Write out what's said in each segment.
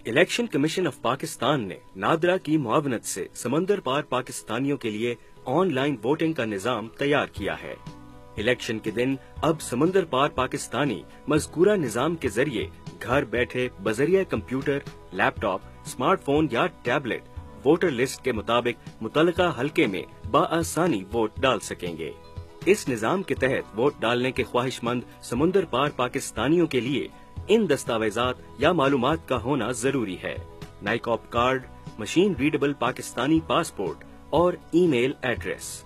Election commission of Pakistan ने नादरा की मुआवनत से समंदर पार पाकिस्तानियों के लिए ऑनलाइन वोटिंग का निजाम तैयार किया है। इलेक्शन के दिन अब समंदर पार पाकिस्तानी मज़कूरा निजाम के जरिए घर बैठे बजरिया कंप्यूटर, लैपटॉप, स्मार्टफोन या टैबलेट वोटर लिस्ट के मुताबिक मुतल्लिका हलके में बाआसानी वोट डाल सकेंगे। इस निजाम के तहत वोट डालने के ख्वाहिशमंद समुंदर पार पाकिस्तानियों के लिए इन दस्तावेजात या मालूमात का होना जरूरी है। NICOP card, machine readable Pakistani passport और ईमेल एड्रेस।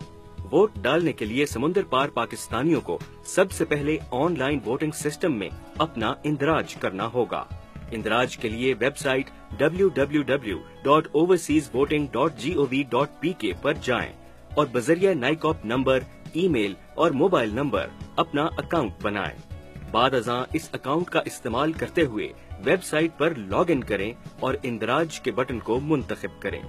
वोट डालने के लिए समुंदर पार पाकिस्तानियों को सबसे पहले ऑनलाइन वोटिंग सिस्टम में अपना इंदराज करना होगा। इंदराज के लिए वेबसाइट www.overseasvoting.gov.pk पर जाएं और बजरिया नाइकॉप नंबर, ईमेल और मोबाइल नंबर अपना अकाउंट बनाएं। बाद अज़ां इस अकाउंट का इस्तेमाल करते हुए वेबसाइट पर लॉग इन करें और इंदराज के बटन को मुंतखब करें।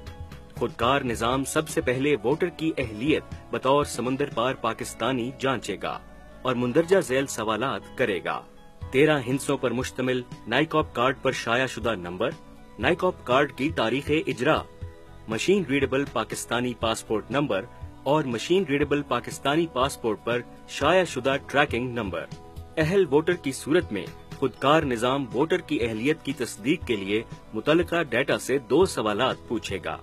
खुदकार निजाम सबसे पहले वोटर की अहलियत बतौर समुंदर पार पाकिस्तानी जांचेगा और मुंदरजा झैल सवालात करेगा। 13 हिस्सों पर मुश्तमिल नाइकॉप कार्ड पर शाया शुदा नंबर, नाइकॉप कार्ड की तारीख इजरा, machine readable Pakistani passport number और मशीन रीडेबल पाकिस्तानी पासपोर्ट पर शाया शुदा ट्रैकिंग नंबर। अहल वोटर की सूरत में खुदकार निजाम वोटर की अहलियत की तस्दीक के लिए मुतल्लिका डाटा से 2 सवालात पूछेगा।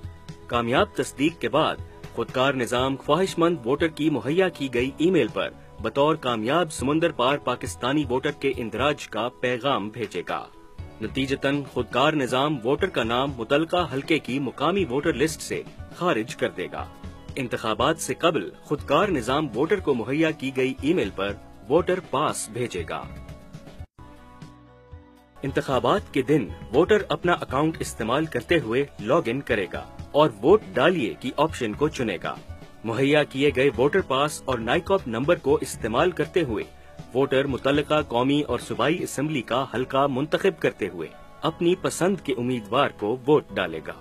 कामयाब तस्दीक के बाद खुदकार निजाम ख्वाहिशमंद वोटर की मुहैया की गई ईमेल पर बतौर कामयाब समुंदर पार पाकिस्तानी वोटर के इंदराज का पैगाम भेजेगा। नतीजतन खुदकार निजाम वोटर का नाम मुतल्लिका हलके की मुकामी वोटर लिस्ट से खारिज कर देगा। इंतखाबात से कबल खुदकार निजाम वोटर को मुहैया की गई ईमेल पर वोटर पास भेजेगा। इंतखाबात के दिन वोटर अपना अकाउंट इस्तेमाल करते हुए लॉग इन करेगा और वोट डालिए की ऑप्शन को चुनेगा। मुहैया किए गए वोटर पास और नाइकॉप नंबर को इस्तेमाल करते हुए वोटर मुतल्लिका कौमी और सूबाई असेंबली का हलका मुंतखब करते हुए अपनी पसंद के उम्मीदवार को वोट डालेगा।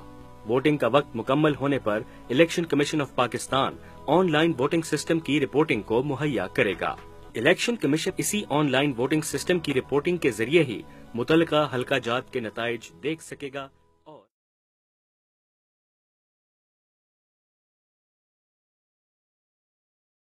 वोटिंग का वक्त मुकम्मल होने पर election commission of Pakistan online voting system की रिपोर्टिंग को मुहैया करेगा। इलेक्शन कमीशन इसी ऑनलाइन वोटिंग सिस्टम की रिपोर्टिंग के जरिए ही मुतल्लिका हलका जात के नताइज देख सकेगा।